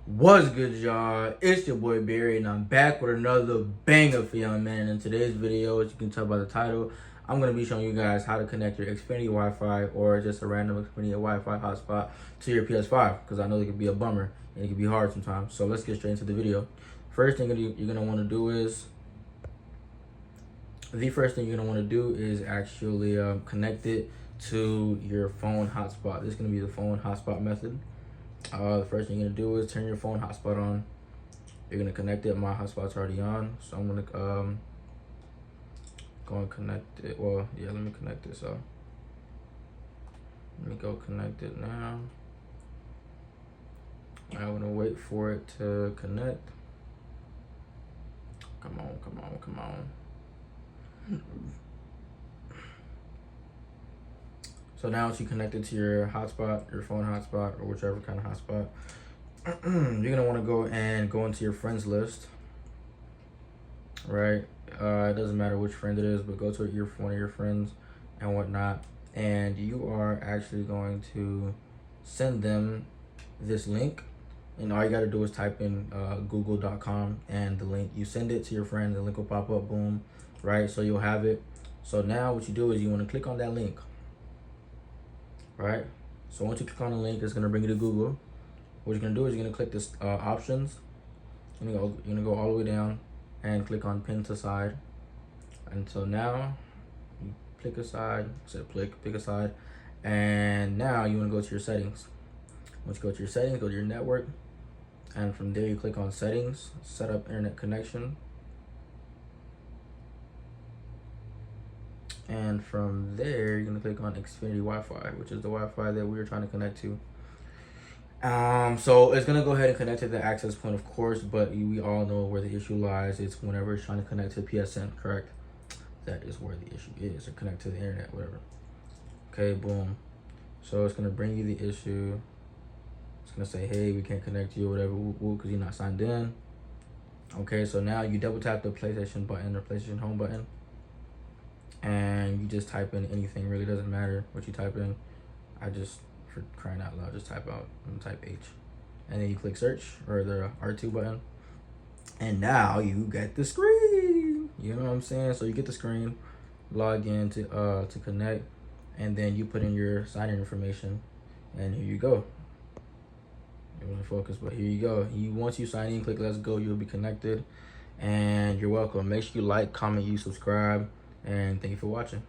What's good, y'all? It's your boy Barry, and I'm back with another banger for y'all, man. And in today's video, as you can tell by the title, I'm going to be showing you guys how to connect your Xfinity Wi-Fi or just a random Xfinity Wi-Fi hotspot to your PS5, because I know it can be a bummer and it can be hard sometimes. So let's get straight into the video. First thing you're going to want to do is actually connect it to your phone hotspot. This is going to be the phone hotspot method. The first thing you're gonna do is turn your phone hotspot on. You're gonna connect it. My hotspot's already on, so I'm gonna go and connect it. Well, yeah, let me connect it. So let me go connect it now. I'm gonna wait for it to connect. Come on. So now once you connect it to your hotspot, your phone hotspot, or whichever kind of hotspot, you're gonna want to go into your friends list, right? It doesn't matter which friend it is, but go to one of your friends and whatnot, and you are actually going to send them this link. And all you got to do is type in google.com and the link. You send it to your friend, the link will pop up, boom, right? So you'll have it. So now what you do is you want to click on that link, right? So once you click on the link, it's gonna bring you to Google. What you're gonna do is you're gonna click this options. You're gonna go all the way down and click on pin to side. And so now you pick a side, pick a side, and now you wanna go to your settings. Once you go to your settings, go to your network, and from there you click on settings, set up internet connection. And from there, you're gonna click on Xfinitywifi, which is the Wi-Fi that we were trying to connect to. So it's gonna go ahead and connect to the access point, of course, but we all know where the issue lies. It's whenever it's trying to connect to PSN, correct? That is where the issue is, or connect to the internet, whatever. Okay, boom. So it's gonna bring you the issue. It's gonna say, hey, we can't connect to you, whatever, because you're not signed in. Okay, so now you double tap the PlayStation button or PlayStation Home button, and you just type in anything. Really doesn't matter what you type in. I just, for crying out loud, just type H, and then you click search or the R2 button, and now you get the screen. You know what I'm saying? So you get the screen, log in to connect, and then you put in your sign-in information, and here you go. It wasn't focused, but here you go. Once you sign in, click let's go, you'll be connected, and you're welcome. Make sure you like, comment, subscribe, and thank you for watching.